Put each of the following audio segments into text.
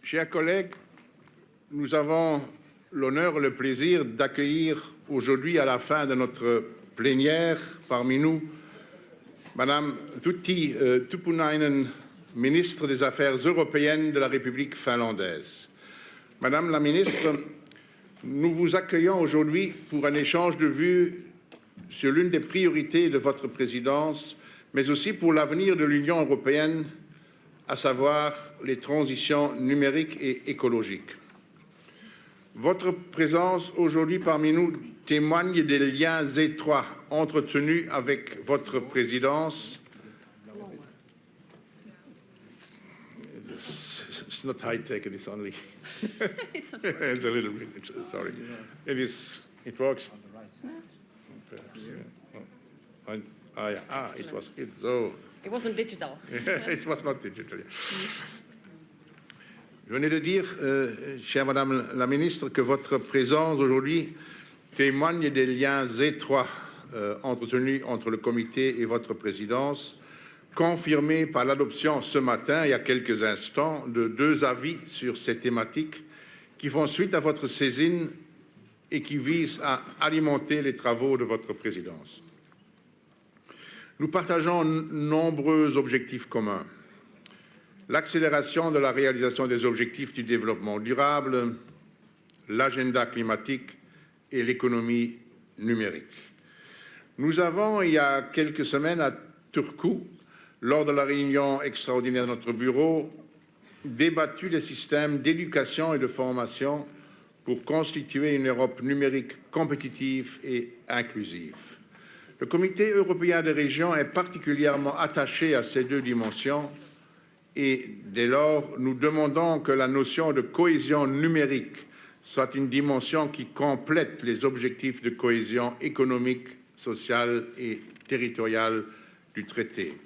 Chers collègues, nous avons l'honneur et le plaisir d'accueillir aujourd'hui, à la fin de notre plénière, parmi nous, Madame Tytti, Tuppurainen, ministre des Affaires européennes de la République finlandaise. Madame la ministre, nous vous accueillons aujourd'hui pour un échange de vues sur l'une des priorités de votre présidence, mais aussi pour l'avenir de l'Union européenne, à savoir les transitions numériques et écologiques. Votre présence aujourd'hui parmi nous témoigne des liens étroits entretenus avec votre présidence. It's not high-tech, it's only... it's a little bit, sorry. It works. It wasn't digital. It was not digital. Je venais de dire, chère Madame la Ministre, que votre présence aujourd'hui témoigne des liens étroits entretenus entre le Comité et votre présidence, confirmés par l'adoption ce matin, il y a quelques instants, de 2 avis sur ces thématiques qui font suite à votre saisine et qui visent à alimenter les travaux de votre présidence. Nous partageons nombreux objectifs communs. L'accélération de la réalisation des objectifs du développement durable, l'agenda climatique et l'économie numérique. Nous avons, il y a quelques semaines à Turku, lors de la réunion extraordinaire de notre bureau, débattu des systèmes d'éducation et de formation pour constituer une Europe numérique compétitive et inclusive. Le Comité européen des régions est particulièrement attaché à ces 2 dimensions et dès lors, nous demandons que la notion de cohésion numérique soit une dimension qui complète les objectifs de cohésion économique, sociale et territoriale du traité.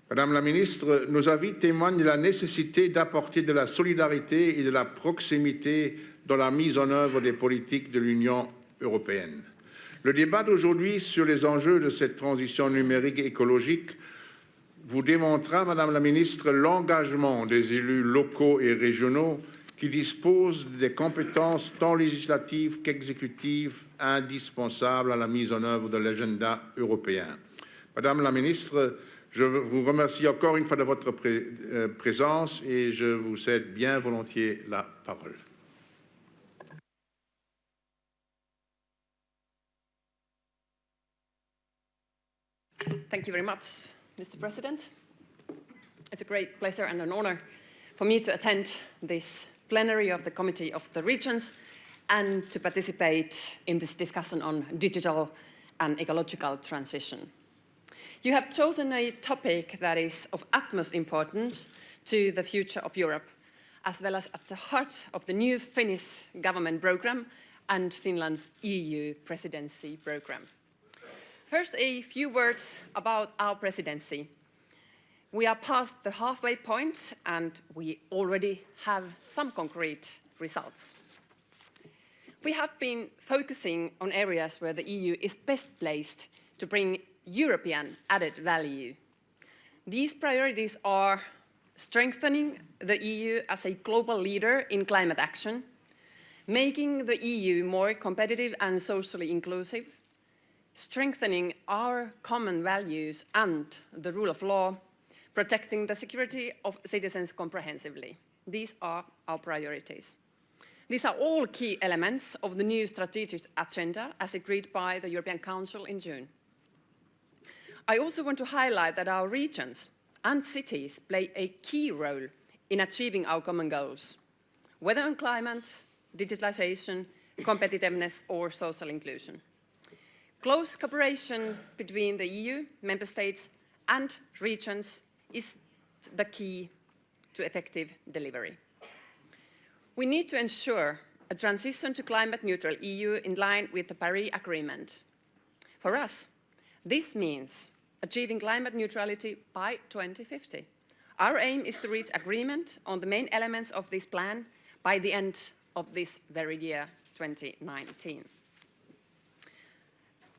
Madame la Ministre, nos avis témoignent de la nécessité d'apporter de la solidarité et de la proximité dans la mise en œuvre des politiques de l'Union européenne. Le débat d'aujourd'hui sur les enjeux de cette transition numérique et écologique vous démontrera, Madame la Ministre, l'engagement des élus locaux et régionaux qui disposent des compétences tant législatives qu'exécutives indispensables à la mise en œuvre de l'agenda européen. Madame la Ministre, je vous remercie encore une fois de votre présence et je vous cède bien volontiers la parole. Thank you very much, Mr. President. It's a great pleasure and an honor for me to attend this plenary of the Committee of the Regions and to participate in this discussion on digital and ecological transition. You have chosen a topic that is of utmost importance to the future of Europe, as well as at the heart of the new Finnish government programme and Finland's EU presidency programme. First, a few words about our presidency. We are past the halfway point and we already have some concrete results. We have been focusing on areas where the EU is best placed to bring European added value. These priorities are strengthening the EU as a global leader in climate action, making the EU more competitive and socially inclusive, strengthening our common values and the rule of law, protecting the security of citizens comprehensively. These are our priorities. These are all key elements of the new strategic agenda as agreed by the European Council in June. I also want to highlight that our regions and cities play a key role in achieving our common goals, whether on climate, digitalization, competitiveness or social inclusion. Close cooperation between the EU, member states and regions is the key to effective delivery. We need to ensure a transition to climate-neutral EU in line with the Paris Agreement. For us, this means achieving climate neutrality by 2050. Our aim is to reach agreement on the main elements of this plan by the end of this very year, 2019.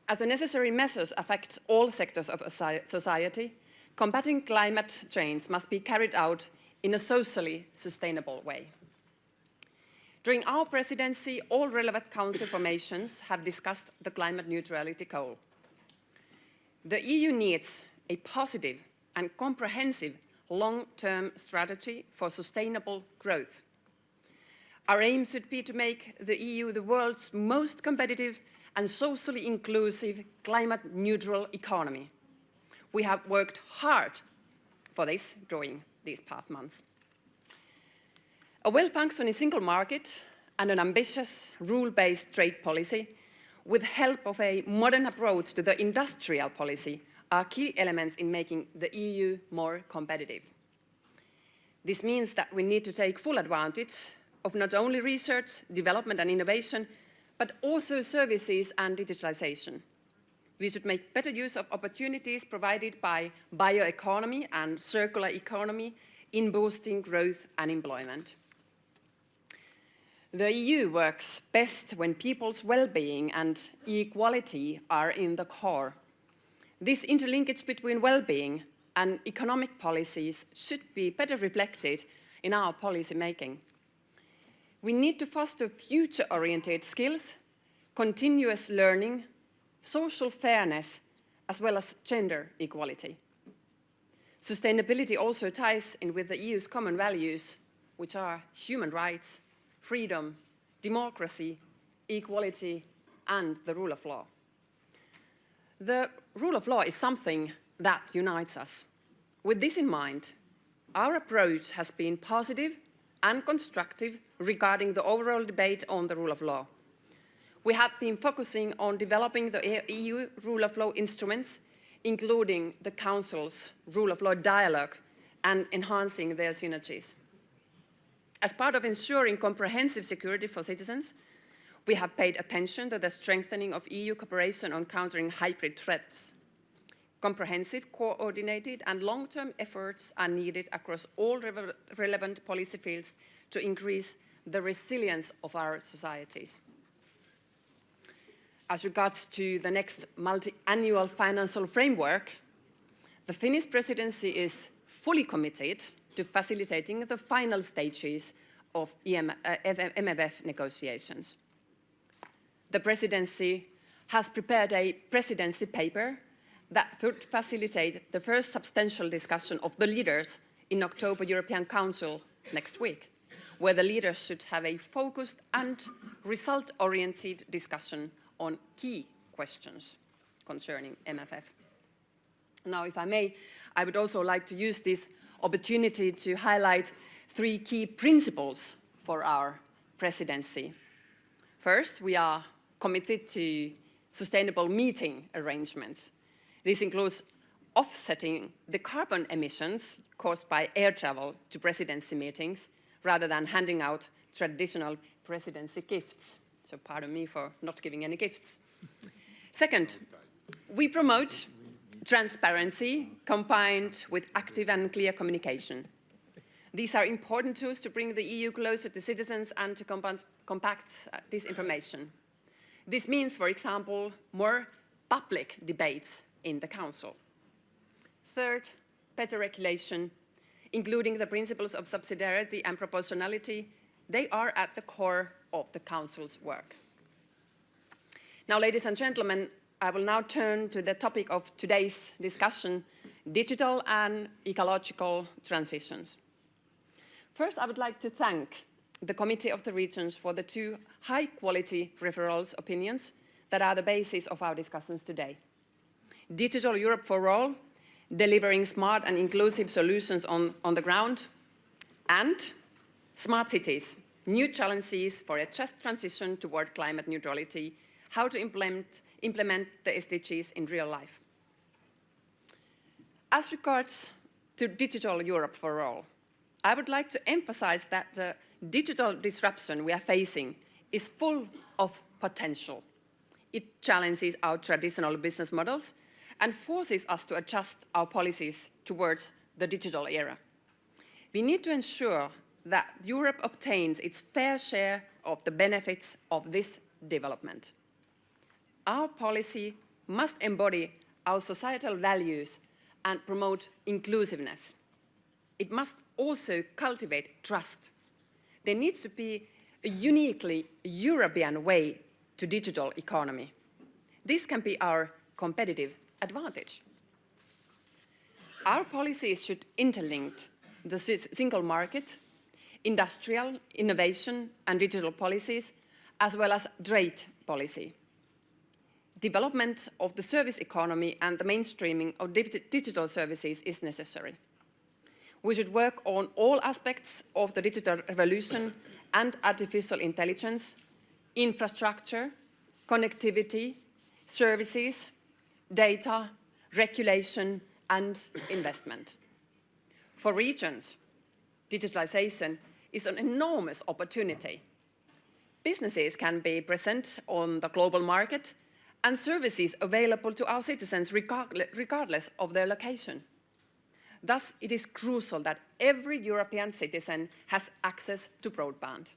As the necessary measures affect all sectors of society, combating climate change must be carried out in a socially sustainable way. During our presidency, all relevant council formations have discussed the climate neutrality goal. The EU needs a positive and comprehensive long-term strategy for sustainable growth. Our aim should be to make the EU the world's most competitive and socially inclusive climate-neutral economy. We have worked hard for this during these past months. A well-functioning single market and an ambitious rule-based trade policy with help of a modern approach to the industrial policy are key elements in making the EU more competitive. This means that we need to take full advantage of not only research, development and innovation, but also services and digitalization. We should make better use of opportunities provided by bioeconomy and circular economy in boosting growth and employment. The EU works best when people's well-being and equality are in the core. This interlinkage between well-being and economic policies should be better reflected in our policy making. We need to foster future-oriented skills, continuous learning, social fairness, as well as gender equality. Sustainability also ties in with the EU's common values, which are human rights, freedom, democracy, equality, and the rule of law. The rule of law is something that unites us. With this in mind, our approach has been positive and constructive regarding the overall debate on the rule of law. We have been focusing on developing the EU rule of law instruments, including the Council's rule of law dialogue, and enhancing their synergies. As part of ensuring comprehensive security for citizens, we have paid attention to the strengthening of EU cooperation on countering hybrid threats. Comprehensive, coordinated, and long-term efforts are needed across all relevant policy fields to increase the resilience of our societies. As regards to the next multi-annual financial framework, the Finnish presidency is fully committed to facilitating the final stages of MFF negotiations. The presidency has prepared a presidency paper that would facilitate the first substantial discussion of the leaders in October European Council next week, where the leaders should have a focused and result-oriented discussion on key questions concerning MFF. Now, if I may, I would also like to use this opportunity to highlight 3 key principles for our presidency. First, we are committed to sustainable meeting arrangements. This includes offsetting the carbon emissions caused by air travel to presidency meetings rather than handing out traditional presidency gifts. So pardon me for not giving any gifts. Second, we promote transparency combined with active and clear communication. These are important tools to bring the EU closer to citizens and to combat disinformation. This means, for example, more public debates in the Council. Third, better regulation, including the principles of subsidiarity and proportionality. They are at the core of the Council's work. Now, ladies and gentlemen, I will now turn to the topic of today's discussion, digital and ecological transitions. First, I would like to thank the Committee of the Regions for the 2 high-quality referrals opinions that are the basis of our discussions today. Digital Europe for All, delivering smart and inclusive solutions on the ground, and Smart Cities, new challenges for a just transition toward climate neutrality, how to implement the SDGs in real life. As regards to Digital Europe for All, I would like to emphasize that the digital disruption we are facing is full of potential. It challenges our traditional business models and forces us to adjust our policies towards the digital era. We need to ensure that Europe obtains its fair share of the benefits of this development. Our policy must embody our societal values and promote inclusiveness. It must also cultivate trust. There needs to be a uniquely European way to digital economy. This can be our competitive advantage. Our policies should interlink the single market, industrial, innovation and digital policies, as well as trade policy. Development of the service economy and the mainstreaming of digital services is necessary. We should work on all aspects of the digital revolution and artificial intelligence, infrastructure, connectivity, services, data, regulation, and investment. For regions, digitalization is an enormous opportunity. Businesses can be present on the global market and services available to our citizens regardless of their location. Thus, it is crucial that every European citizen has access to broadband.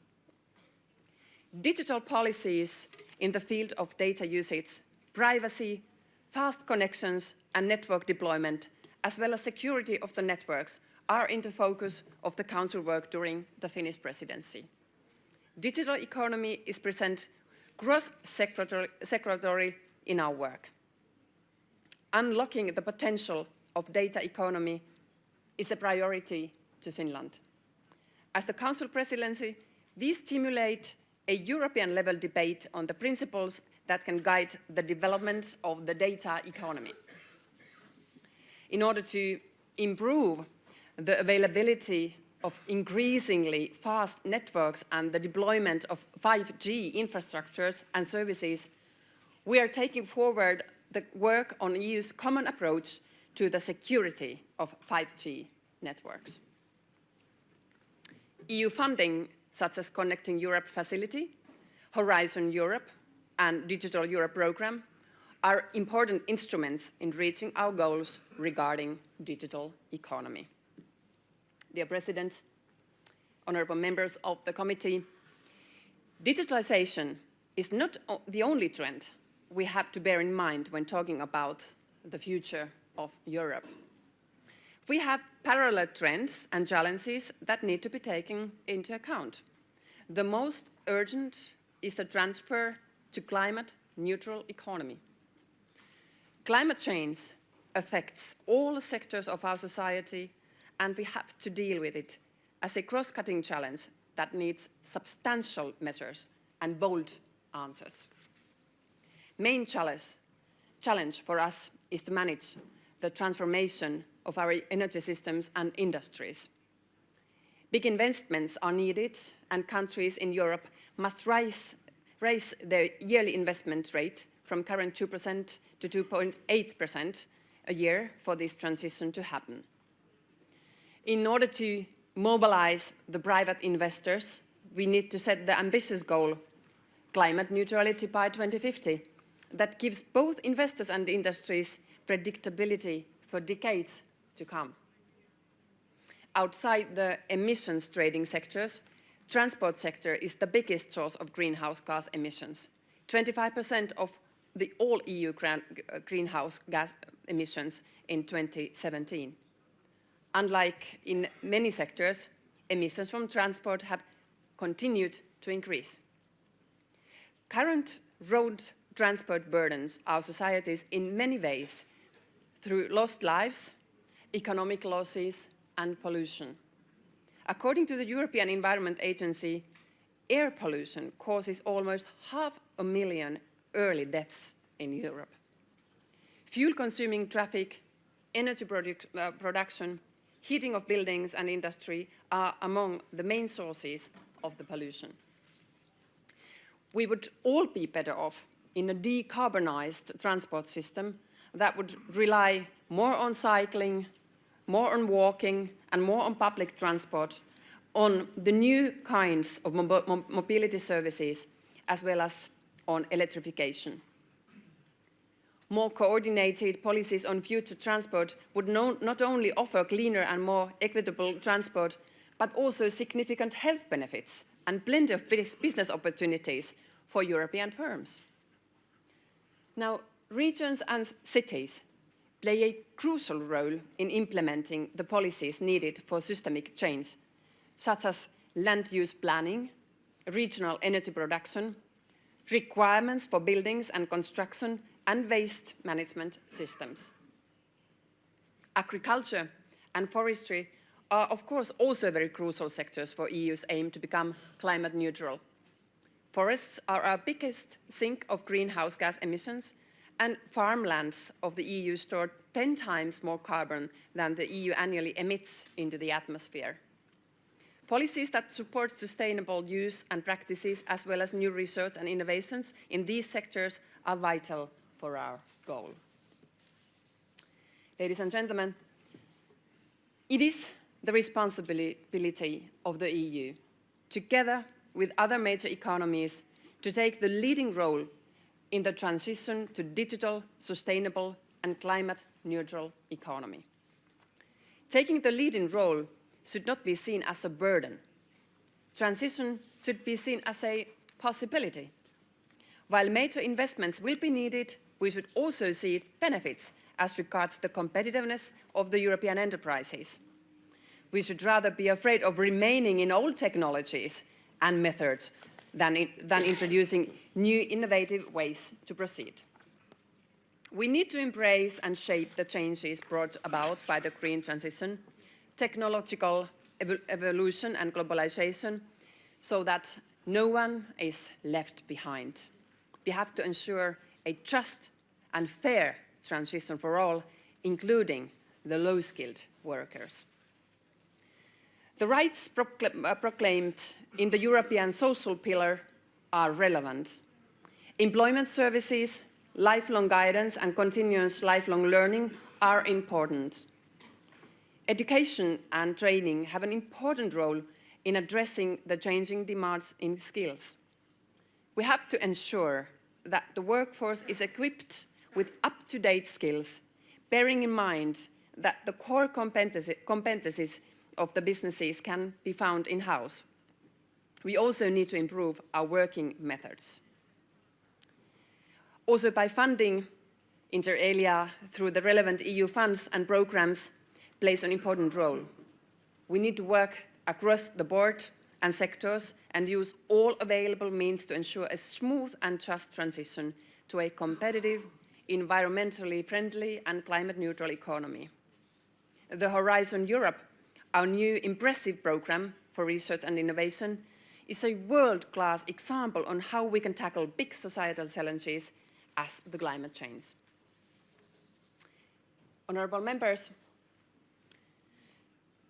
Digital policies in the field of data usage, privacy, fast connections and network deployment, as well as security of the networks, are in the focus of the Council work during the Finnish presidency. Digital economy is present cross-sectorally in our work. Unlocking the potential of data economy is a priority to Finland. As the Council presidency, we stimulate a European-level debate on the principles that can guide the development of the data economy. In order to improve the availability of increasingly fast networks and the deployment of 5G infrastructures and services, we are taking forward the work on EU's common approach to the security of 5G networks. EU funding, such as Connecting Europe Facility, Horizon Europe, and Digital Europe Programme, are important instruments in reaching our goals regarding digital economy. Dear President, honourable members of the committee, digitalization is not the only trend we have to bear in mind when talking about the future of Europe. We have parallel trends and challenges that need to be taken into account. The most urgent is the transfer to climate-neutral economy. Climate change affects all sectors of our society, and we have to deal with it as a cross-cutting challenge that needs substantial measures and bold answers. Main challenge for us is to manage the transformation of our energy systems and industries. Big investments are needed, and countries in Europe must raise their yearly investment rate from current 2% to 2.8% a year for this transition to happen. In order to mobilize the private investors, we need to set the ambitious goal, climate neutrality by 2050, that gives both investors and industries predictability for decades to come. Outside the emissions trading sectors, transport sector is the biggest source of greenhouse gas emissions. 25% of the all EU greenhouse gas emissions in 2017. Unlike in many sectors, emissions from transport have continued to increase. Current road transport burdens our societies in many ways through lost lives, economic losses, and pollution. According to the European Environment Agency, air pollution causes almost 500,000 early deaths in Europe. Fuel-consuming traffic, energy production, heating of buildings and industry are among the main sources of the pollution. We would all be better off in a decarbonized transport system that would rely more on cycling, more on walking, and more on public transport, on the new kinds of mobility services, as well as on electrification. More coordinated policies on future transport would not only offer cleaner and more equitable transport, but also significant health benefits and plenty of business opportunities for European firms. Now, regions and cities play a crucial role in implementing the policies needed for systemic change, such as land use planning, regional energy production, requirements for buildings and construction, and waste management systems. Agriculture and forestry are, of course, also very crucial sectors for EU's aim to become climate neutral. Forests are our biggest sink of greenhouse gas emissions, and farmlands of the EU store 10 times more carbon than the EU annually emits into the atmosphere. Policies that support sustainable use and practices, as well as new research and innovations in these sectors, are vital for our goal. Ladies and gentlemen, it is the responsibility of the EU, together with other major economies, to take the leading role in the transition to digital, sustainable, and climate-neutral economy. Taking the leading role should not be seen as a burden. Transition should be seen as a possibility. While major investments will be needed, we should also see benefits as regards the competitiveness of the European enterprises. We should rather be afraid of remaining in old technologies and methods than introducing new innovative ways to proceed. We need to embrace and shape the changes brought about by the green transition, technological evolution and globalization, so that no one is left behind. We have to ensure a just and fair transition for all, including the low-skilled workers. The rights proclaimed in the European social pillar are relevant. Employment services, lifelong guidance, and continuous lifelong learning are important. Education and training have an important role in addressing the changing demands in skills. We have to ensure that the workforce is equipped with up-to-date skills, bearing in mind that the core competencies of the businesses can be found in-house. We also need to improve our working methods. Also, by funding inter alia through the relevant EU funds and programs plays an important role. We need to work across the board and sectors and use all available means to ensure a smooth and just transition to a competitive, environmentally friendly and climate neutral economy. The Horizon Europe, our new impressive program for research and innovation, is a world-class example on how we can tackle big societal challenges as the climate change. Honourable members,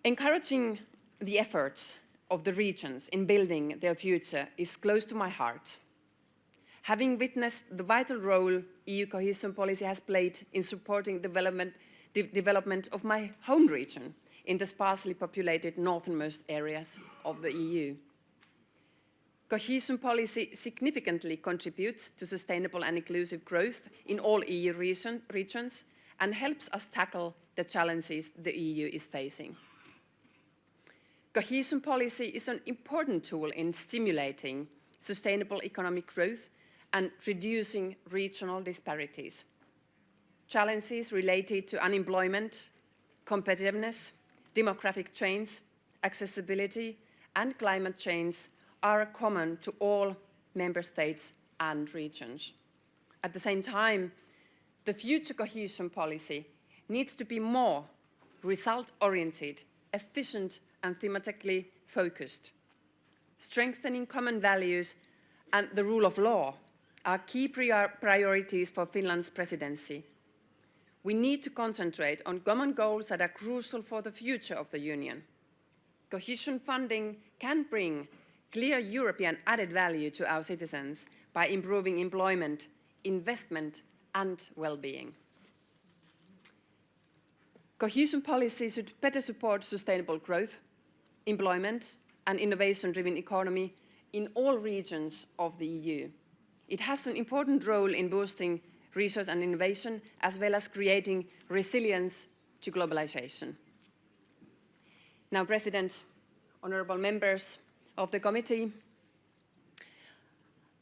encouraging the efforts of the regions in building their future is close to my heart. Having witnessed the vital role EU cohesion policy has played in supporting development of my home region in the sparsely populated northernmost areas of the EU. Cohesion policy significantly contributes to sustainable and inclusive growth in all EU regions and helps us tackle the challenges the EU is facing. Cohesion policy is an important tool in stimulating sustainable economic growth and reducing regional disparities. Challenges related to unemployment, competitiveness, demographic change, accessibility, and climate change are common to all member states and regions. At the same time, the future cohesion policy needs to be more result-oriented, efficient, and thematically focused. Strengthening common values and the rule of law are key priorities for Finland's presidency. We need to concentrate on common goals that are crucial for the future of the Union. Cohesion funding can bring clear European added value to our citizens by improving employment, investment, and well-being. Cohesion policy should better support sustainable growth, employment, and innovation-driven economy in all regions of the EU. It has an important role in boosting research and innovation, as well as creating resilience to globalization. Now, President, honourable members of the committee,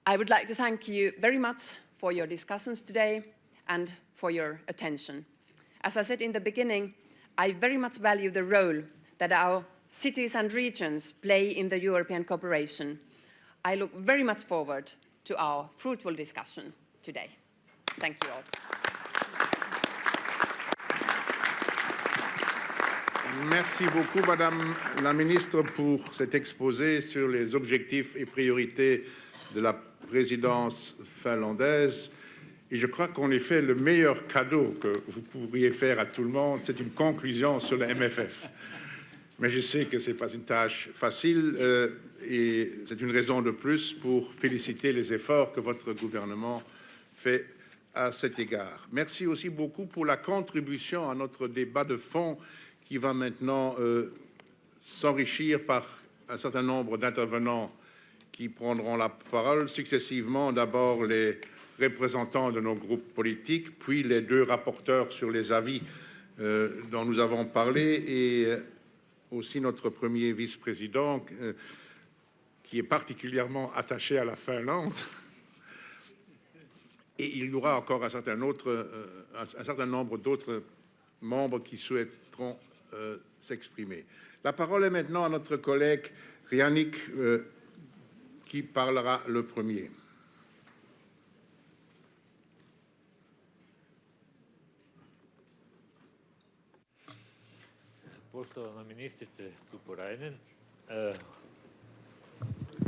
I would like to thank you very much for your discussions today and for your attention. As I said in the beginning, I very much value the role that our cities and regions play in the European cooperation. I look very much forward to our fruitful discussion today. Thank you all. Merci beaucoup, Madame la Ministre, pour cet exposé sur les objectifs et priorités de la présidence finlandaise. Et je crois qu'on ait fait le meilleur cadeau que vous pourriez faire à tout le monde. C'est une conclusion sur le MFF. Mais je sais que ce n'est pas une tâche facile et c'est une raison de plus pour féliciter les efforts que votre gouvernement fait à cet égard. Merci aussi beaucoup pour la contribution à notre débat de fond qui va maintenant s'enrichir par un certain nombre d'intervenants qui prendront la parole successivement. D'abord les représentants de nos groupes politiques, puis les deux rapporteurs sur les avis dont nous avons parlé et aussi notre premier vice-président qui est particulièrement attaché à la Finlande. Et il y aura encore un certain nombre d'autres membres qui souhaiteront s'exprimer. La parole est maintenant à notre collègue Yannick qui parlera le premier. Poštovana ministrice Tuppurainen,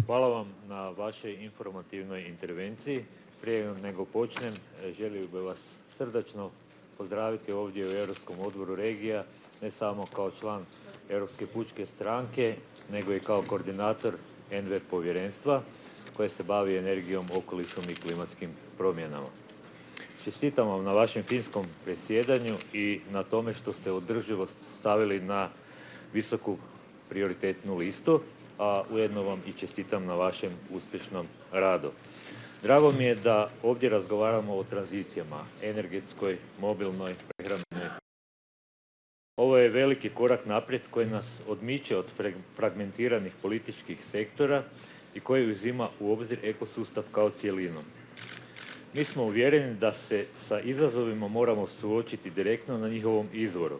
hvala vam na vašoj informativnoj intervenciji. Prije nego počnem, želio bih vas srdačno pozdraviti ovdje u Europskom odboru regija, ne samo kao član Europske pučke stranke, nego i kao koordinator NV povjerenstva koje se bavi energijom, okolišom i klimatskim promjenama. Čestitam vam na vašem finskom predsjedanju i na tome što ste održivost stavili na visoku prioritetnu listu, a ujedno vam i čestitam na vašem uspješnom radu. Drago mi je da ovdje razgovaramo o tranzicijama, energetskoj, mobilnoj, prehrambenoj. Ovo je veliki korak naprijed koji nas odmiče od fragmentiranih političkih sektora i koji uzima u obzir ekosustav kao cjelinu. Mi smo uvjereni da se sa izazovima moramo suočiti direktno na njihovom izvoru.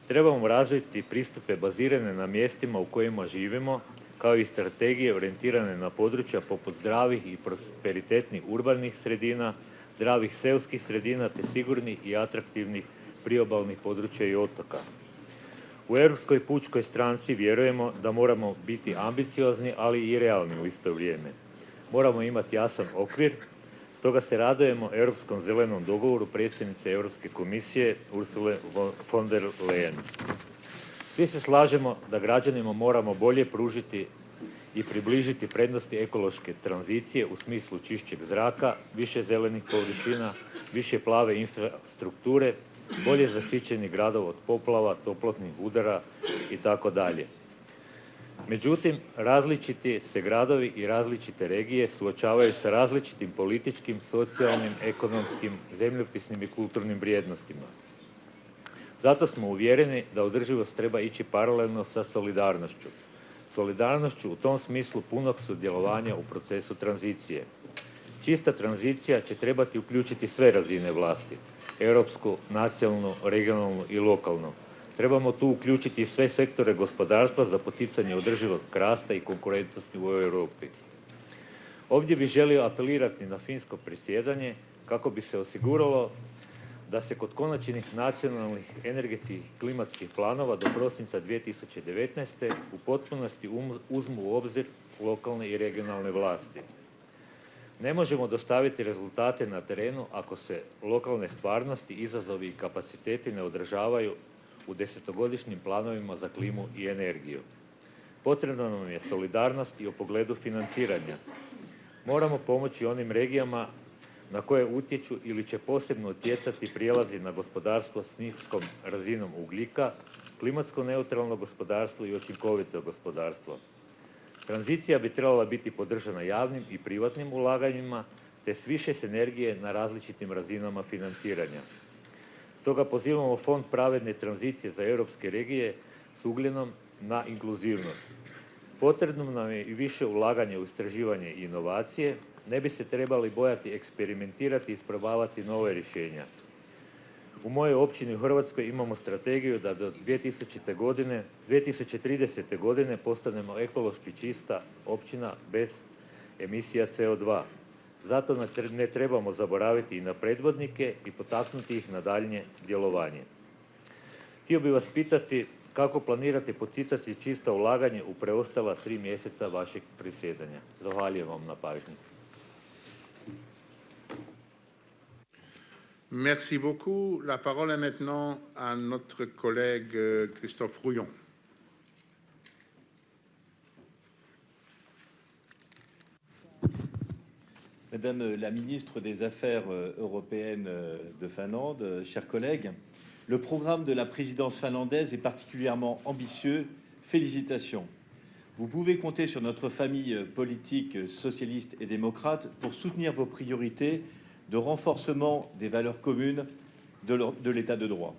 Trebamo razviti pristupe bazirane na mjestima u kojima živimo, kao i strategije orijentirane na područja poput zdravih i prosperitetnih urbanih sredina, zdravih seoskih sredina te sigurnih i atraktivnih priobalnih područja i otoka. U Europskoj pučkoj stranci vjerujemo da moramo biti ambiciozni, ali i realni u isto vrijeme. Moramo imati jasan okvir, stoga se radujemo Europskom zelenom dogovoru predsjednice Europske komisije Ursule von der Leyen. Svi se slažemo da građanima moramo bolje pružiti i približiti prednosti ekološke tranzicije u smislu čišćeg zraka, više zelenih površina, više plave infrastrukture, bolje zaštićenih gradova od poplava, toplotnih udara i tako dalje. Međutim, različiti se gradovi i različite regije suočavaju sa različitim političkim, socijalnim, ekonomskim, zemljopisnim i kulturnim vrijednostima. Zato smo uvjereni da održivost treba ići paralelno sa solidarnošću. Solidarnošću u tom smislu punog sudjelovanja u procesu tranzicije. Čista tranzicija će trebati uključiti sve razine vlasti, europsku, nacionalnu, regionalnu i lokalnu. Trebamo tu uključiti sve sektore gospodarstva za poticanje održivog rasta i konkurentnosti u Europi. Ovdje bih želio apelirati na finsko predsjedanje kako bi se osiguralo da se kod konačnih nacionalnih energetskih i klimatskih planova do prosinca 2019. u potpunosti uzmu u obzir lokalne i regionalne vlasti. Ne možemo dostaviti rezultate na terenu ako se lokalne stvarnosti, izazovi i kapaciteti ne odražavaju u desetogodišnjim planovima za klimu i energiju. Potrebna nam je solidarnost i u pogledu financiranja. Moramo pomoći onim regijama na koje utječu ili će posebno utjecati prijelazi na gospodarstvo s niskom razinom ugljika, klimatsko neutralno gospodarstvo i učinkovito gospodarstvo. Tranzicija bi trebala biti podržana javnim i privatnim ulaganjima, te s više sinergije na različitim razinama financiranja. Stoga pozivamo Fond pravedne tranzicije za europske regije s ugljenom na inkluzivnost. Potrebno nam je i više ulaganje u istraživanje i inovacije, ne bi se trebali bojati eksperimentirati i isprobavati nove rješenja. U mojoj općini u Hrvatskoj imamo strategiju da do 2030. godine postanemo ekološki čista općina bez emisija CO2. Zato ne trebamo zaboraviti i na predvodnike i potaknuti ih na daljnje djelovanje. Htio bih vas pitati kako planirate poticati čista ulaganje u preostala 3 mjeseca vašeg predsjedanja. Zahvaljujem vam na pažnji. Merci beaucoup. La parole est maintenant à notre collègue Christophe Rouillon. Madame la ministre des Affaires européennes de Finlande, chers collègues, le programme de la présidence finlandaise est particulièrement ambitieux. Félicitations. Vous pouvez compter sur notre famille politique socialiste et démocrate pour soutenir vos priorités de renforcement des valeurs communes de l'État de droit,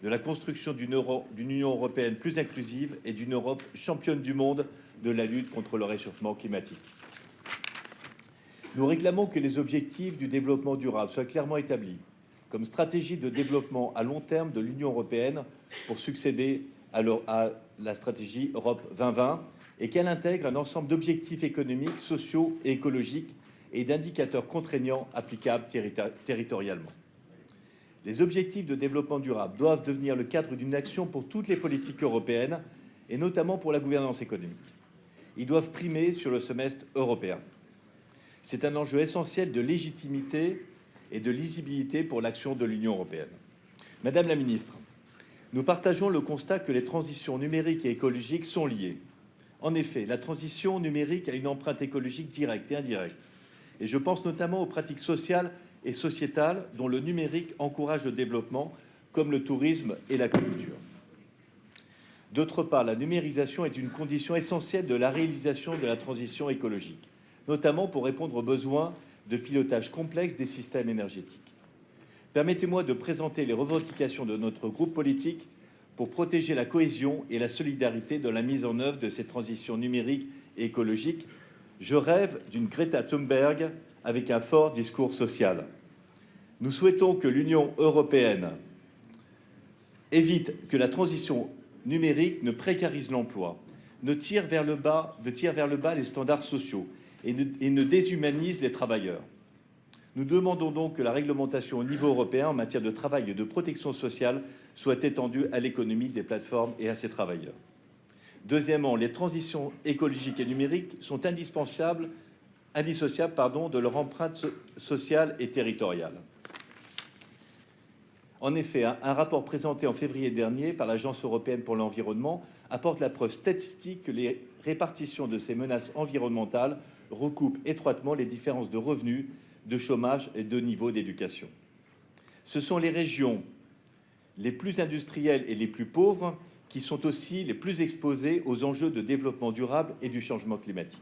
de la construction d'une Union européenne plus inclusive et d'une Europe championne du monde de la lutte contre le réchauffement climatique. Nous réclamons que les objectifs du développement durable soient clairement établis comme stratégie de développement à long terme de l'Union européenne pour succéder à la stratégie Europe 2020 et qu'elle intègre un ensemble d'objectifs économiques, sociaux et écologiques et d'indicateurs contraignants applicables territorialement. Les objectifs de développement durable doivent devenir le cadre d'une action pour toutes les politiques européennes et notamment pour la gouvernance économique. Ils doivent primer sur le semestre européen. C'est un enjeu essentiel de légitimité et de lisibilité pour l'action de l'Union européenne. Madame la ministre, nous partageons le constat que les transitions numériques et écologiques sont liées. En effet, la transition numérique a une empreinte écologique directe et indirecte. Et je pense notamment aux pratiques sociales et sociétales dont le numérique encourage le développement, comme le tourisme et la culture. D'autre part, la numérisation est une condition essentielle de la réalisation de la transition écologique, notamment pour répondre aux besoins de pilotage complexe des systèmes énergétiques. Permettez-moi de présenter les revendications de notre groupe politique pour protéger la cohésion et la solidarité dans la mise en œuvre de ces transitions numériques et écologiques. Je rêve d'une Greta Thunberg avec un fort discours social. Nous souhaitons que l'Union européenne évite que la transition numérique ne précarise l'emploi, ne tire vers le bas les standards sociaux et ne déshumanise les travailleurs. Nous demandons donc que la réglementation au niveau européen en matière de travail et de protection sociale soit étendue à l'économie des plateformes et à ses travailleurs. Deuxièmement, les transitions écologiques et numériques sont indissociables de leur empreinte sociale et territoriale. En effet, un rapport présenté en février dernier par l'Agence européenne pour l'environnement apporte la preuve statistique que les répartitions de ces menaces environnementales recoupent étroitement les différences de revenus, de chômage et de niveau d'éducation. Ce sont les régions les plus industrielles et les plus pauvres qui sont aussi les plus exposées aux enjeux de développement durable et du changement climatique.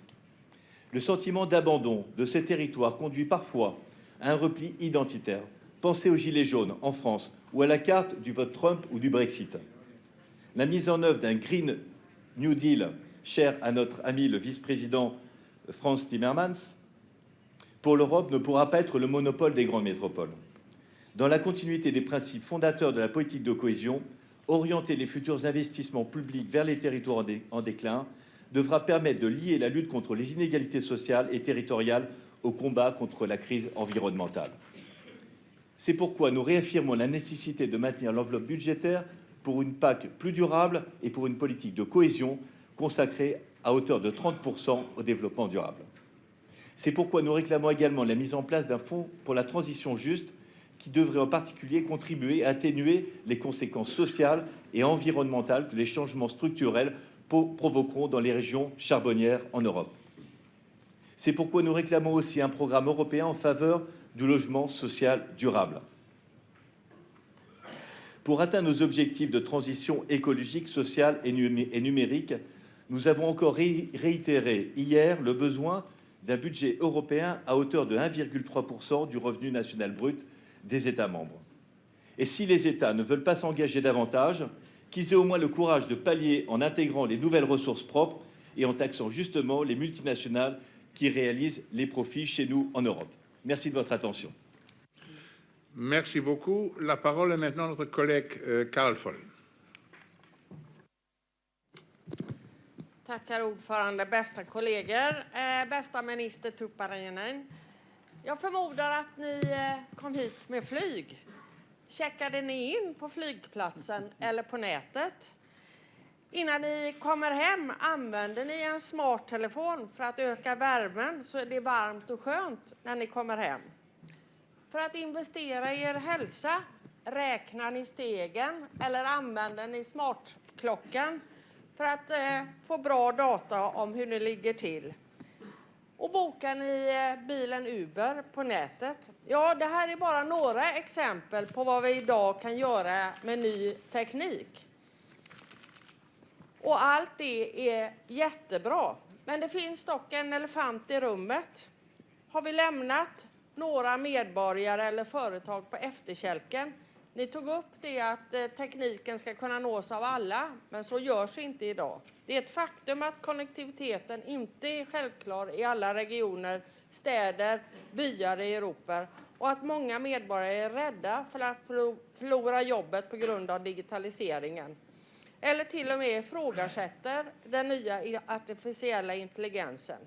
Le sentiment d'abandon de ces territoires conduit parfois à un repli identitaire. Pensez aux Gilets jaunes en France ou à la carte du vote Trump ou du Brexit. La mise en œuvre d'un Green New Deal, cher à notre ami le vice-président Frans Timmermans, pour l'Europe ne pourra pas être le monopole des grandes métropoles. Dans la continuité des principes fondateurs de la politique de cohésion, orienter les futurs investissements publics vers les territoires en déclin devra permettre de lier la lutte contre les inégalités sociales et territoriales au combat contre la crise environnementale. C'est pourquoi nous réaffirmons la nécessité de maintenir l'enveloppe budgétaire pour une PAC plus durable et pour une politique de cohésion consacrée à hauteur de 30% au développement durable. C'est pourquoi nous réclamons également la mise en place d'un fonds pour la transition juste qui devrait en particulier contribuer à atténuer les conséquences sociales et environnementales que les changements structurels provoqueront dans les régions charbonnières en Europe. C'est pourquoi nous réclamons aussi un programme européen en faveur du logement social durable. Pour atteindre nos objectifs de transition écologique, sociale et numérique, nous avons encore réitéré hier le besoin d'un budget européen à hauteur de 1,3% du revenu national brut des États membres. Et si les États ne veulent pas s'engager davantage, qu'ils aient au moins le courage de pallier en intégrant les nouvelles ressources propres et en taxant justement les multinationales qui réalisent les profits chez nous en Europe. Merci de votre attention. Merci beaucoup. La parole est maintenant à notre collègue Karl Foll. Tackar ordförande, bästa kollegor, bästa minister Tuppurainen. Jag förmodar att ni kom hit med flyg. Checkade ni in på flygplatsen eller på nätet? Innan ni kommer hem använder ni en smarttelefon för att öka värmen så det är varmt och skönt när ni kommer hem. För att investera i er hälsa räknar ni stegen eller använder ni smartklockan för att få bra data om hur ni ligger till. Och bokar ni bilen Uber på nätet? Ja, det här är bara några exempel på vad vi idag kan göra med ny teknik. Och allt det är jättebra. Men det finns dock en elefant i rummet. Har vi lämnat några medborgare eller företag på efterkälken? Ni tog upp det att tekniken ska kunna nås av alla, men så görs inte idag. Det är ett faktum att konnektiviteten inte är självklar i alla regioner, städer, byar i Europa och att många medborgare är rädda för att förlora jobbet på grund av digitaliseringen. Eller till och med ifrågasätter den nya artificiella intelligensen.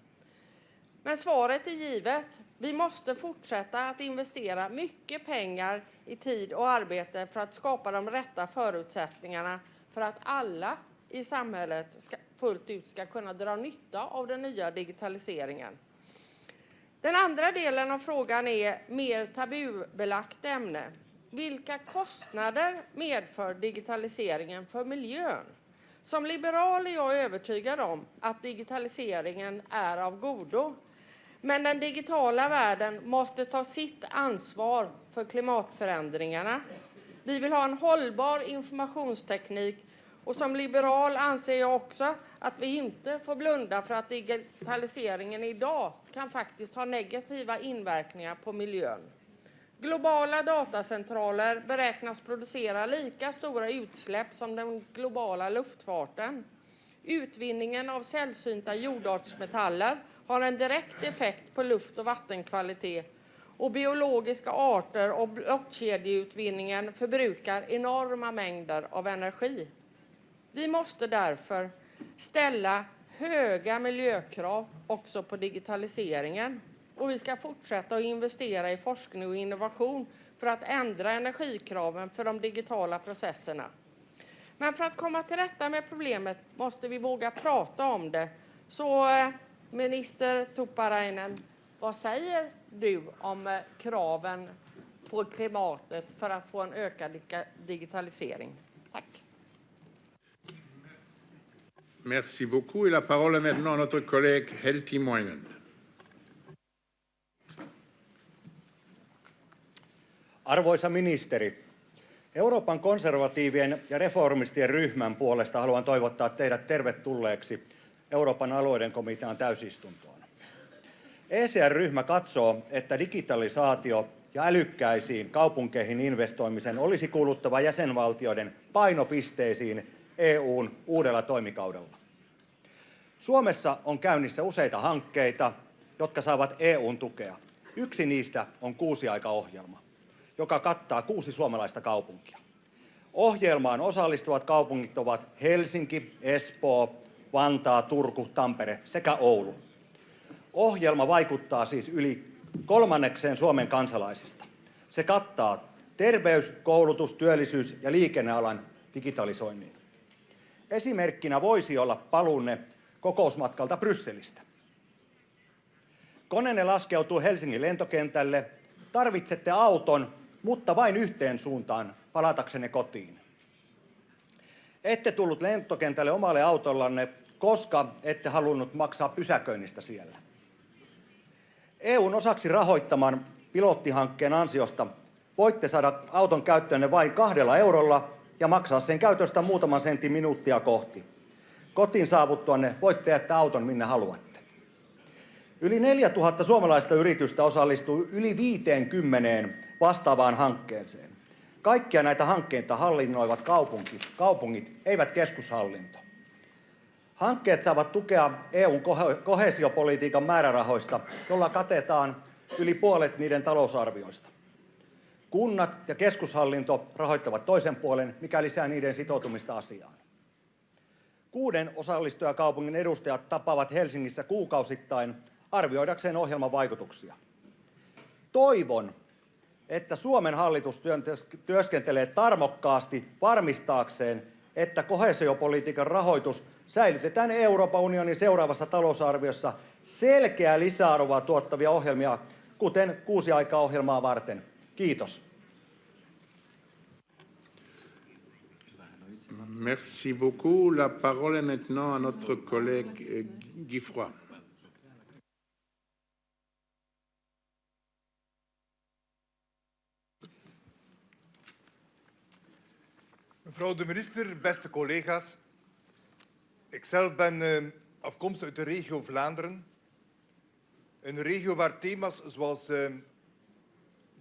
Men svaret är givet. Vi måste fortsätta att investera mycket pengar i tid och arbete för att skapa de rätta förutsättningarna för att alla i samhället fullt ut ska kunna dra nytta av den nya digitaliseringen. Den andra delen av frågan är mer tabubelagt ämne. Vilka kostnader medför digitaliseringen för miljön? Som liberal är jag övertygad om att digitaliseringen är av godo. Men den digitala världen måste ta sitt ansvar för klimatförändringarna. Vi vill ha en hållbar informationsteknik och som liberal anser jag också att vi inte får blunda för att digitaliseringen idag kan faktiskt ha negativa inverkningar på miljön. Globala datacentraler beräknas producera lika stora utsläpp som den globala luftfarten. Utvinningen av sällsynta jordartsmetaller har en direkt effekt på luft- och vattenkvalitet och biologiska arter och blockkedjeutvinningen förbrukar enorma mängder av energi. Vi måste därför ställa höga miljökrav också på digitaliseringen och vi ska fortsätta att investera i forskning och innovation för att ändra energikraven för de digitala processerna. Men för att komma till rätta med problemet måste vi våga prata om det. Så minister Tuppurainen, vad säger du om kraven på klimatet för att få en ökad digitalisering? Tack. Merci beaucoup. Et la parole est maintenant à notre collègue Tuppurainen. Arvoisa ministeri, Euroopan konservatiivien ja reformistien ryhmän puolesta haluan toivottaa teidät tervetulleeksi Euroopan alueiden komitean täysistuntoon. ECR-ryhmä katsoo, että digitalisaatio ja älykkäisiin kaupunkeihin investoimisen olisi kuuluttava jäsenvaltioiden painopisteisiin EU:n uudella toimikaudella. Suomessa on käynnissä useita hankkeita, jotka saavat EU:n tukea. Yksi niistä on 6-aika-ohjelma, joka kattaa 6 suomalaista kaupunkia. Ohjelmaan osallistuvat kaupungit ovat Helsinki, Espoo, Vantaa, Turku, Tampere sekä Oulu. Ohjelma vaikuttaa siis yli 1/3 Suomen kansalaisista. Se kattaa terveys-, koulutus-, työllisyys- ja liikennealan digitalisoinnin. Esimerkkinä voisi olla paluunne kokousmatkalta Brysselistä. Koneenne laskeutuu Helsingin lentokentälle. Tarvitsette auton, mutta vain yhteen suuntaan palataksenne kotiin. Ette tullut lentokentälle omalle autollanne, koska ette halunnut maksaa pysäköinnistä siellä. EU:n osaksi rahoittaman pilottihankkeen ansiosta voitte saada auton käyttöönne vain 2 eurolla ja maksaa sen käytöstä muutaman sentin minuuttia kohti. Kotiin saavuttuanne voitte jättää auton minne haluatte. Yli 4000 suomalaista yritystä osallistuu yli 50 vastaavaan hankkeeseen. Kaikkia näitä hankkeita hallinnoivat kaupungit, eivät keskushallinto. Hankkeet saavat tukea EU:n COHESIO-politiikan määrärahoista, jolla katetaan yli puolet niiden talousarvioista. Kunnat ja keskushallinto rahoittavat toisen puolen, mikä lisää niiden sitoutumista asiaan. 6 osallistujakaupungin edustajat tapaavat Helsingissä kuukausittain arvioidakseen ohjelman vaikutuksia. Toivon, että Suomen hallitus työskentelee tarmokkaasti varmistaakseen, että koheesiopolitiikan rahoitus säilytetään Euroopan unionin seuraavassa talousarviossa selkeää lisäarvoa tuottavia ohjelmia, kuten 6 aikaa-ohjelmaa varten. Kiitos. Merci beaucoup. La parole est maintenant à notre collègue Guy. Mevrouw de minister, beste collega's. Ikzelf ben afkomstig uit de regio Vlaanderen. Een regio waar thema's zoals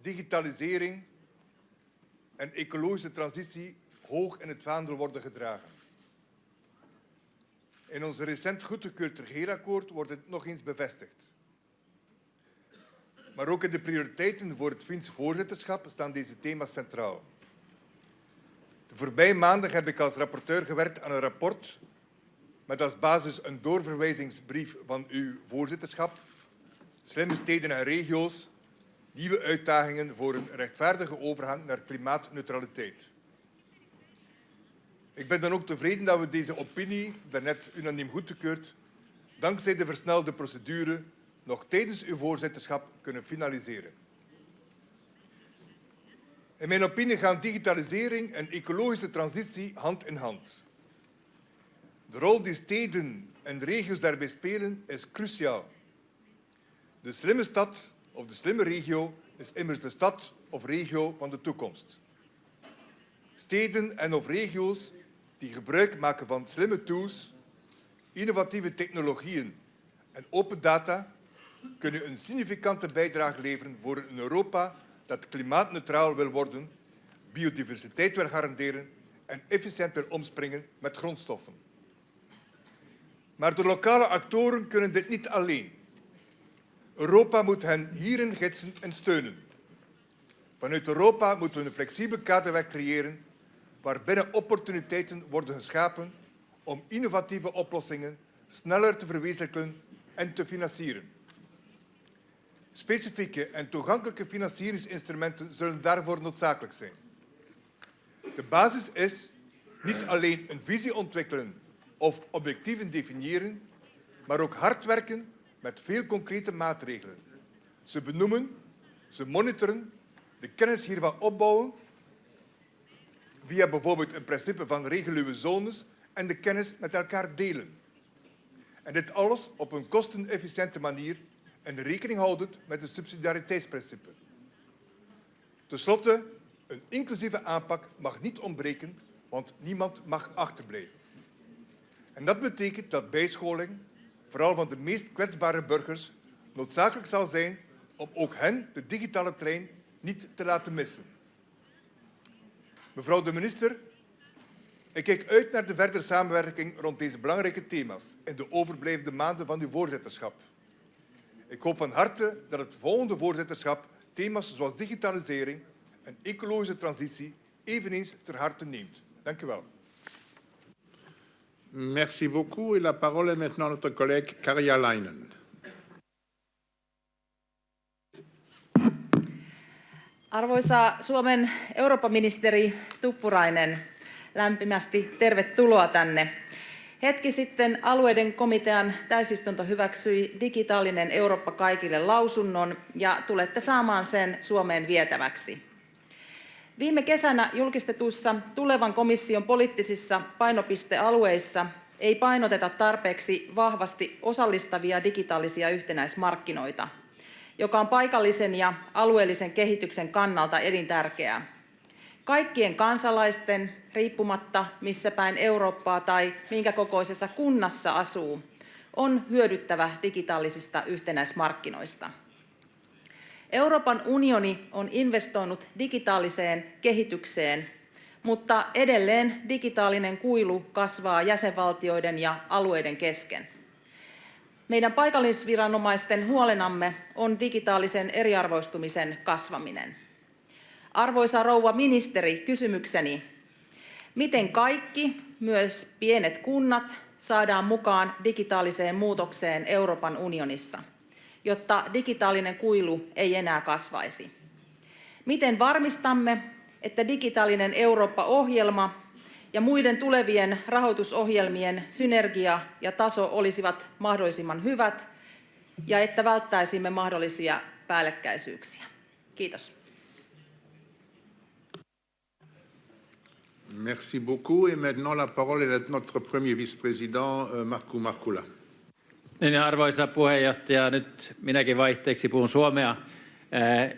digitalisering en ecologische transitie hoog in het vaandel worden gedragen. In ons recent goedgekeurd regeerakkoord wordt het nog eens bevestigd. Maar ook in de prioriteiten voor het Fins voorzitterschap staan deze thema's centraal. De voorbije maanden heb ik als rapporteur gewerkt aan een rapport met als basis een doorverwijzingsbrief van uw voorzitterschap, slimme steden en regio's, nieuwe uitdagingen voor een rechtvaardige overgang naar klimaatneutraliteit. Ik ben dan ook tevreden dat we deze opinie, daarnet unaniem goedgekeurd, dankzij de versnelde procedure nog tijdens uw voorzitterschap kunnen finaliseren. In mijn opinie gaan digitalisering en ecologische transitie hand in hand. De rol die steden en regio's daarbij spelen is cruciaal. De slimme stad of de slimme regio is immers de stad of regio van de toekomst. Steden en of regio's die gebruik maken van slimme tools, innovatieve technologieën en open data kunnen een significante bijdrage leveren voor een Europa dat klimaatneutraal wil worden, biodiversiteit wil garanderen en efficiënt wil omspringen met grondstoffen. Maar de lokale actoren kunnen dit niet alleen. Europa moet hen hierin gidsen en steunen. Vanuit Europa moeten we een flexibel kaderwerk creëren waarbinnen opportuniteiten worden geschapen om innovatieve oplossingen sneller te verwezenlijken en te financieren. Specifieke en toegankelijke financieringsinstrumenten zullen daarvoor noodzakelijk zijn. De basis is niet alleen een visie ontwikkelen of objectieven definiëren, maar ook hard werken met veel concrete maatregelen. Ze benoemen, ze monitoren, de kennis hiervan opbouwen via bijvoorbeeld een principe van regel uw zones en de kennis met elkaar delen. En dit alles op een kostenefficiënte manier en rekening houdend met het subsidiariteitsprincipe. Ten slotte, een inclusieve aanpak mag niet ontbreken, want niemand mag achterblijven. En dat betekent dat bijscholing, vooral van de meest kwetsbare burgers, noodzakelijk zal zijn om ook hen de digitale trein niet te laten missen. Mevrouw de minister, ik kijk uit naar de verdere samenwerking rond deze belangrijke thema's in de overblijvende maanden van uw voorzitterschap. Ik hoop van harte dat het volgende voorzitterschap thema's zoals digitalisering en ecologische transitie eveneens ter harte neemt. Dank u wel. Merci beaucoup. Et la parole est maintenant à notre collègue Karjalainen. Arvoisa Suomen Eurooppa-ministeri Tuppurainen, lämpimästi tervetuloa tänne. Hetki sitten alueiden komitean täysistunto hyväksyi digitaalinen Eurooppa kaikille -lausunnon ja tulette saamaan sen Suomeen vietäväksi. Viime kesänä julkistetuissa tulevan komission poliittisissa painopistealueissa ei painoteta tarpeeksi vahvasti osallistavia digitaalisia yhtenäismarkkinoita, joka on paikallisen ja alueellisen kehityksen kannalta elintärkeää. Kaikkien kansalaisten, riippumatta missä päin Eurooppaa tai minkä kokoisessa kunnassa asuu, on hyödyttävä digitaalisista yhtenäismarkkinoista. Euroopan unioni on investoinut digitaaliseen kehitykseen, mutta edelleen digitaalinen kuilu kasvaa jäsenvaltioiden ja alueiden kesken. Meidän paikallisviranomaisten huolenamme on digitaalisen eriarvoistumisen kasvaminen. Arvoisa rouva ministeri, kysymykseni. Miten kaikki, myös pienet kunnat, saadaan mukaan digitaaliseen muutokseen Euroopan unionissa, jotta digitaalinen kuilu ei enää kasvaisi? Miten varmistamme, että digitaalinen Eurooppa-ohjelma ja muiden tulevien rahoitusohjelmien synergia ja taso olisivat mahdollisimman hyvät ja että välttäisimme mahdollisia päällekkäisyyksiä? Kiitos. Merci beaucoup. Et maintenant, la parole est à notre premier vice-président, Markku Markkula. Niin, arvoisa puheenjohtaja, nyt minäkin vaihteeksi puhun suomea.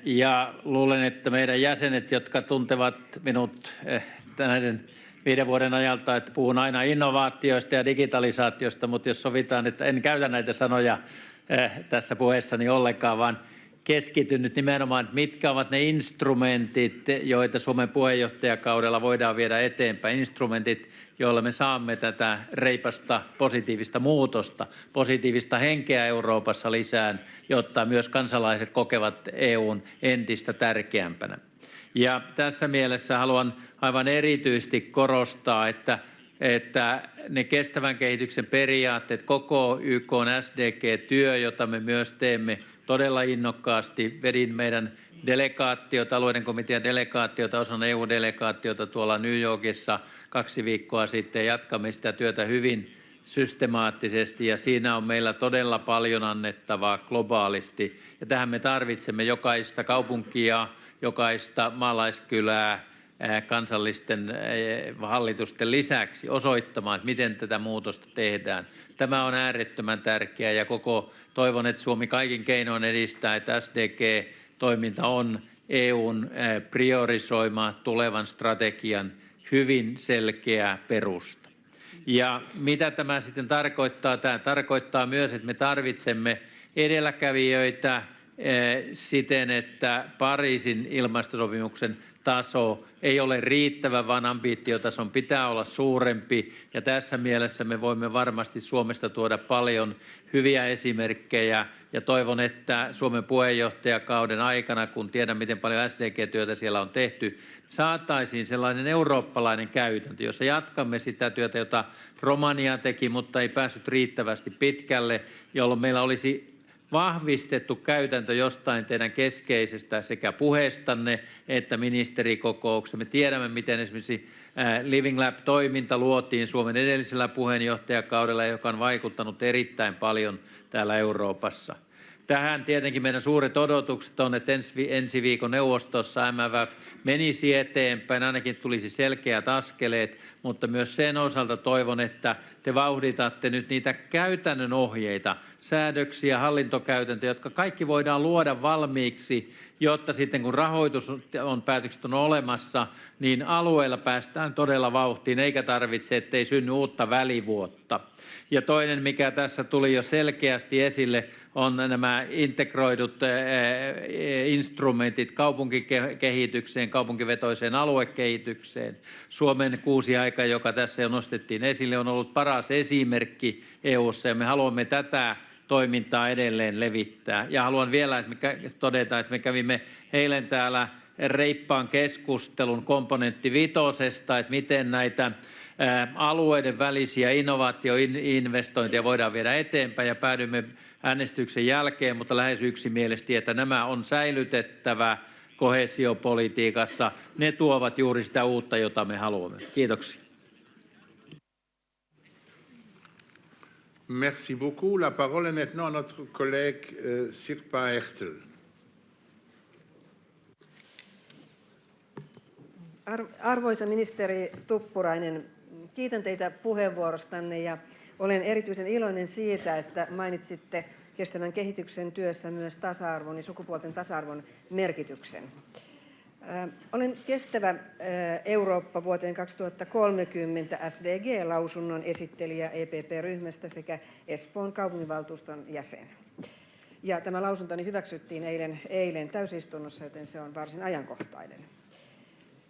Ja luulen, että meidän jäsenet, jotka tuntevat minut näiden 5 vuoden ajalta, että puhun aina innovaatioista ja digitalisaatiosta, mutta jos sovitaan, että en käytä näitä sanoja tässä puheessani ollenkaan, vaan keskityn nyt nimenomaan, että mitkä ovat ne instrumentit, joita Suomen puheenjohtajakaudella voidaan viedä eteenpäin. Instrumentit, joilla me saamme tätä reipasta positiivista muutosta, positiivista henkeä Euroopassa lisään, jotta myös kansalaiset kokevat EUn entistä tärkeämpänä. Ja tässä mielessä haluan aivan erityisesti korostaa, että ne kestävän kehityksen periaatteet, koko YK:n SDG-työ, jota me myös teemme todella innokkaasti, vedin meidän delegaatiota, alueiden komitean delegaatiota, osana EU-delegaatiota tuolla New Yorkissa 2 viikkoa sitten. Jatkamme sitä työtä hyvin systemaattisesti ja siinä on meillä todella paljon annettavaa globaalisti. Ja tähän me tarvitsemme jokaista kaupunkia, jokaista maalaiskylää kansallisten hallitusten lisäksi osoittamaan, että miten tätä muutosta tehdään. Tämä on äärettömän tärkeää ja toivon, että Suomi kaikin keinoin edistää, että SDG-toiminta on EUn priorisoima tulevan strategian hyvin selkeä perusta. Ja mitä tämä sitten tarkoittaa? Tämä tarkoittaa myös, että me tarvitsemme edelläkävijöitä siten, että Pariisin ilmastosopimuksen taso ei ole riittävä, vaan ambitiotason pitää olla suurempi. Ja tässä mielessä me voimme varmasti Suomesta tuoda paljon hyviä esimerkkejä. Ja toivon, että Suomen puheenjohtajakauden aikana, kun tiedän miten paljon SDG-työtä siellä on tehty, saataisiin sellainen eurooppalainen käytäntö, jossa jatkamme sitä työtä, jota Romania teki, mutta ei päässyt riittävästi pitkälle, jolloin meillä olisi vahvistettu käytäntö jostain teidän keskeisestä sekä puheestanne että ministerikokouksesta. Me tiedämme, miten esimerkiksi Living Lab-toiminta luotiin Suomen edellisellä puheenjohtajakaudella, joka on vaikuttanut erittäin paljon täällä Euroopassa. Tähän tietenkin meidän suuret odotukset on, että ensi viikon neuvostossa MFF menisi eteenpäin, ainakin tulisi selkeät askeleet, mutta myös sen osalta toivon, että te vauhditatte nyt niitä käytännön ohjeita, säädöksiä, hallintokäytäntöjä, jotka kaikki voidaan luoda valmiiksi, jotta sitten kun päätökset on olemassa, niin alueella päästään todella vauhtiin, eikä tarvitse, ettei synny uutta välivuotta. Ja toinen, mikä tässä tuli jo selkeästi esille, on nämä integroidut instrumentit kaupunkikehitykseen, kaupunkivetoiseen aluekehitykseen. Suomen 6 aika, joka tässä jo nostettiin esille, on ollut paras esimerkki EU:ssa ja me haluamme tätä toimintaa edelleen levittää. Ja haluan vielä todeta, että me kävimme eilen täällä reippaan keskustelun komponentti 5, että miten näitä alueiden välisiä innovaatioinvestointeja voidaan viedä eteenpäin ja päädymme äänestyksen jälkeen, mutta lähes yksimielisesti, että nämä on säilytettävä koheesiopolitiikassa. Ne tuovat juuri sitä uutta, jota me haluamme. Kiitoksia. Merci beaucoup. La parole est maintenant à notre collègue Sirpa Ertel. Arvoisa ministeri Tuppurainen, kiitän teitä puheenvuorostanne ja olen erityisen iloinen siitä, että mainitsitte kestävän kehityksen työssä myös tasa-arvon ja sukupuolten tasa-arvon merkityksen. Olen kestävä Eurooppa vuoteen 2030 SDG-lausunnon esittelijä EPP-ryhmästä sekä Espoon kaupunginvaltuuston jäsen. Ja tämä lausuntoni hyväksyttiin eilen täysistunnossa, joten se on varsin ajankohtainen.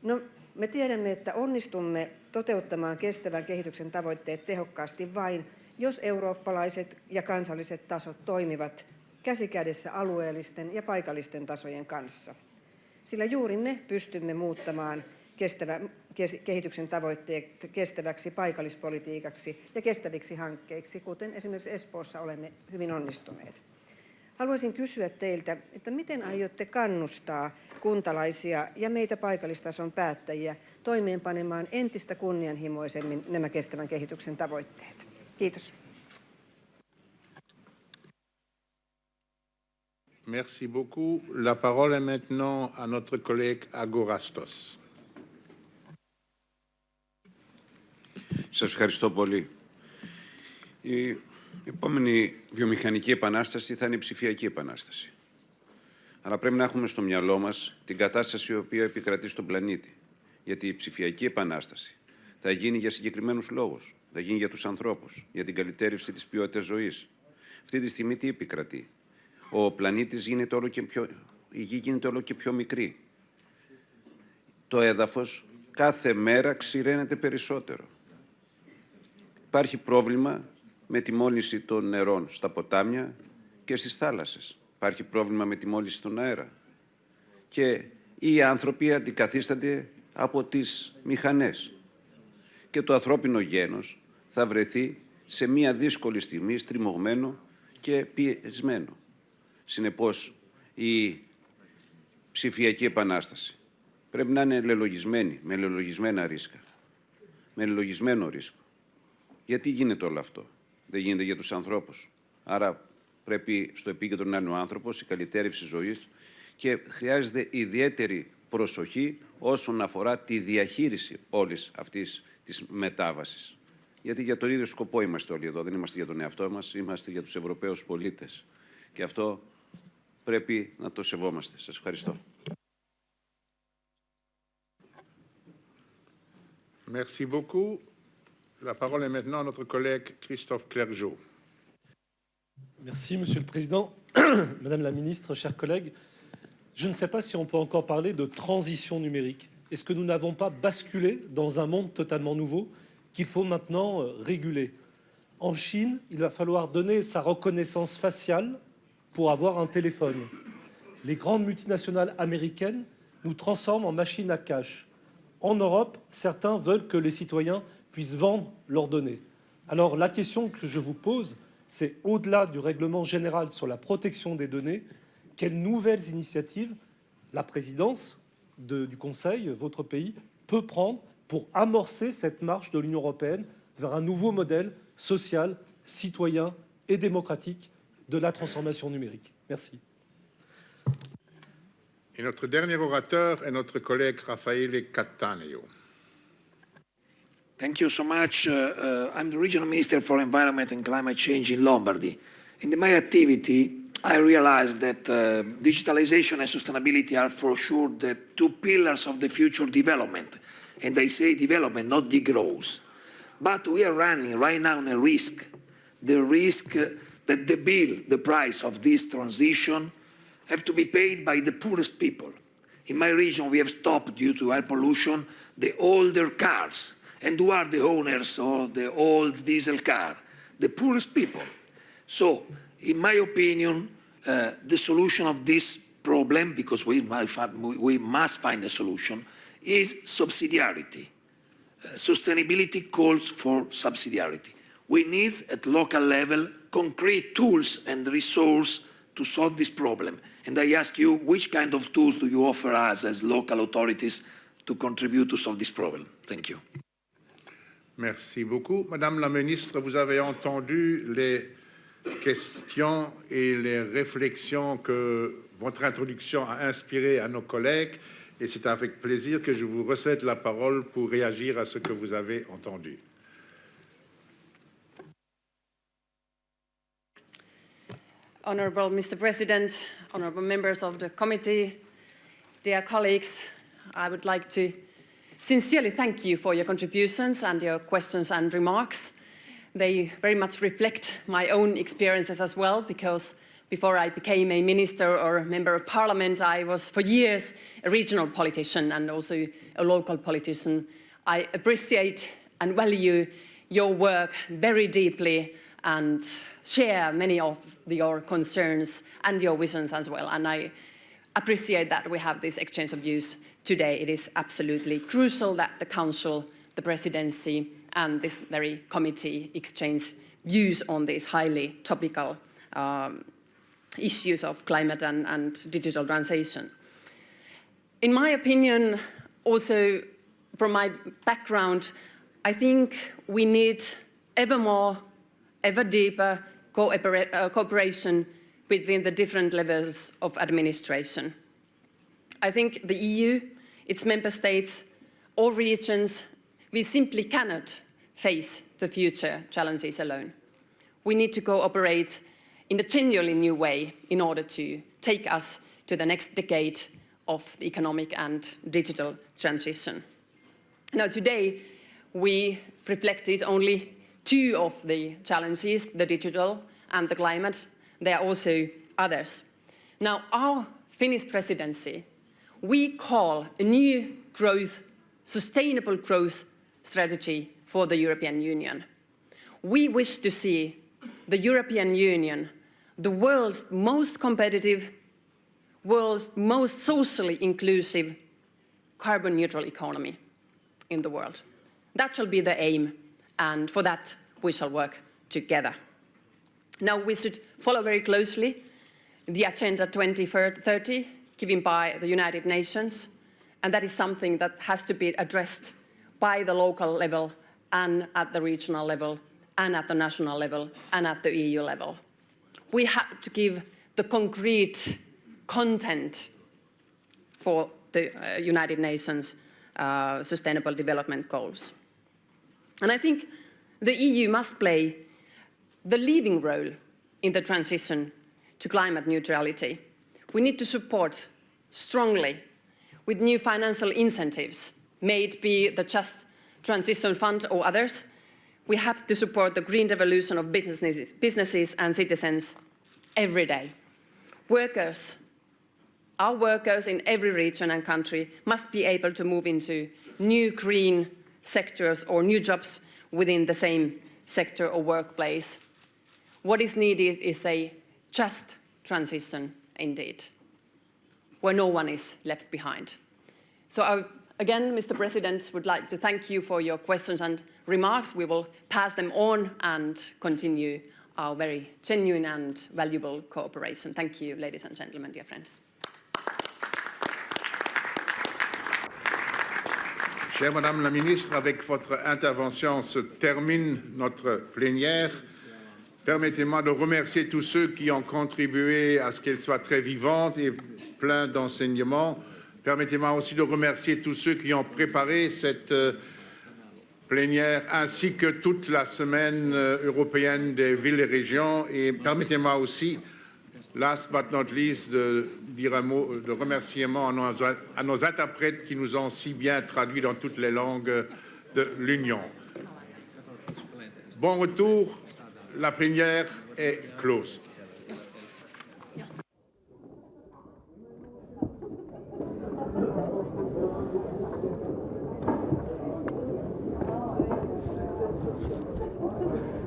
No, me tiedämme, että onnistumme toteuttamaan kestävän kehityksen tavoitteet tehokkaasti vain, jos eurooppalaiset ja kansalliset tasot toimivat käsi kädessä alueellisten ja paikallisten tasojen kanssa. sillä juuri me pystymme muuttamaan kehityksen tavoitteet kestäväksi paikallispolitiikaksi ja kestäviksi hankkeiksi, kuten esimerkiksi Espoossa olemme hyvin onnistuneet. Haluaisin kysyä teiltä, että miten aiotte kannustaa kuntalaisia ja meitä paikallistason päättäjiä toimeenpanemaan entistä kunnianhimoisemmin nämä kestävän kehityksen tavoitteet? Kiitos. Merci beaucoup. La parole est maintenant à notre collègue Agorastos. Σας ευχαριστώ πολύ. Η επόμενη βιομηχανική επανάσταση θα είναι η ψηφιακή επανάσταση. Αλλά πρέπει να έχουμε στο μυαλό μας την κατάσταση η οποία επικρατεί στον πλανήτη. Γιατί η ψηφιακή επανάσταση θα γίνει για συγκεκριμένους λόγους. Θα γίνει για τους ανθρώπους, για την καλυτέρευση της ποιότητας ζωής. Αυτή τη στιγμή τι επικρατεί? Ο πλανήτης γίνεται η γη γίνεται όλο και πιο μικρή. Το έδαφος κάθε μέρα ξηραίνεται περισσότερο. Υπάρχει πρόβλημα με τη μόλυνση των νερών στα ποτάμια και στις θάλασσες. Υπάρχει πρόβλημα με τη μόλυνση στον αέρα. Και οι άνθρωποι αντικαθίστανται από τις μηχανές. Και το ανθρώπινο γένος θα βρεθεί σε μια δύσκολη στιγμή στριμωγμένο και πιεσμένο. Συνεπώς, η ψηφιακή επανάσταση πρέπει να είναι λελογισμένη, με λελογισμένα ρίσκα, με λελογισμένο ρίσκο. Γιατί γίνεται όλο αυτό? Δεν γίνεται για τους ανθρώπους. Άρα πρέπει στο επίκεντρο να είναι ο άνθρωπος, η καλυτέρευση ζωής και χρειάζεται ιδιαίτερη προσοχή όσον αφορά τη διαχείριση όλης αυτής της μετάβασης. Γιατί για τον ίδιο σκοπό είμαστε όλοι εδώ, δεν είμαστε για τον εαυτό μας, είμαστε για τους Ευρωπαίους πολίτες. Και αυτό πρέπει να το σεβόμαστε. Σας ευχαριστώ. Merci beaucoup. La parole est maintenant à notre collègue Christophe Clergeau. Merci, Monsieur le Président. Madame la Ministre, chers collègues, je ne sais pas si on peut encore parler de transition numérique. Est-ce que nous n'avons pas basculé dans un monde totalement nouveau qu'il faut maintenant réguler? En Chine, il va falloir donner sa reconnaissance faciale pour avoir un téléphone. Les grandes multinationales américaines nous transforment en machines à cash. En Europe, certains veulent que les citoyens puissent vendre leurs données. Alors la question que je vous pose, c'est au-delà du règlement général sur la protection des données, quelles nouvelles initiatives la présidence du Conseil, votre pays, peut prendre pour amorcer cette marche de l'Union européenne vers un nouveau modèle social, citoyen et démocratique de la transformation numérique. Merci. Et notre dernier orateur est notre collègue Raffaele Cattaneo. Thank you so much. I'm the Regional Minister for Environment and Climate Change in Lombardy. In my activity, I realized that digitalization and sustainability are for sure the two pillars of the future development. And I say development, not degrowth. But we are running right now a risk, the risk that the price of this transition have to be paid by the poorest people. In my region, we have stopped, due to air pollution, the older cars. And who are the owners of the old diesel car? The poorest people. So, in my opinion, the solution of this problem, because we must find a solution, is subsidiarity. Sustainability calls for subsidiarity. We need, at local level, concrete tools and resources to solve this problem. And I ask you, which kind of tools do you offer us as local authorities to contribute to solve this problem? Thank you. Merci beaucoup. Madame la Ministre, vous avez entendu les questions et les réflexions que votre introduction a inspirées à nos collègues. Et c'est avec plaisir que je vous recède la parole pour réagir à ce que vous avez entendu. Honourable Mr. President, honourable members of the committee, dear colleagues, I would like to sincerely thank you for your contributions and your questions and remarks. They very much reflect my own experiences as well, because before I became a minister or a member of parliament, I was for years a regional politician and also a local politician. I appreciate and value your work very deeply and share many of your concerns and your visions as well. And I appreciate that we have this exchange of views today. It is absolutely crucial that the Council, the Presidency, and this very committee exchange views on these highly topical issues of climate and digital transition. In my opinion, also from my background, I think we need ever more, ever deeper cooperation between the different levels of administration. I think the EU, its member states, all regions, we simply cannot face the future challenges alone. We need to cooperate in a genuinely new way in order to take us to the next decade of the economic and digital transition. Now, today, we reflected only two of the challenges, the digital and the climate. There are also others. Now, our Finnish presidency, we call a new growth, sustainable growth strategy for the European Union. We wish to see the European Union, the world's most competitive, world's most socially inclusive, carbon neutral economy in the world. That shall be the aim, and for that we shall work together. Now we should follow very closely the Agenda 2030 given by the United Nations, and that is something that has to be addressed by the local level and at the regional level and at the national level and at the EU level. We have to give the concrete content for the United Nations Sustainable Development Goals. And I think the EU must play the leading role in the transition to climate neutrality. We need to support strongly with new financial incentives, may it be the Just Transition Fund or others. We have to support the green revolution of businesses and citizens every day. Workers, our workers in every region and country must be able to move into new green sectors or new jobs within the same sector or workplace. What is needed is a just transition indeed, where no one is left behind. So again, Mr. President, would like to thank you for your questions and remarks. We will pass them on and continue our very genuine and valuable cooperation. Thank you, ladies and gentlemen, dear friends. Chère Madame la Ministre, avec votre intervention se termine notre plénière. Permettez-moi de remercier tous ceux qui ont contribué à ce qu'elle soit très vivante et pleine d'enseignements. Permettez-moi aussi de remercier tous ceux qui ont préparé cette plénière ainsi que toute la semaine européenne des villes et régions. Et permettez-moi aussi, last but not least, de dire un mot de remerciement à nos interprètes qui nous ont si bien traduit dans toutes les langues de l'Union. Bon retour, la plénière est close.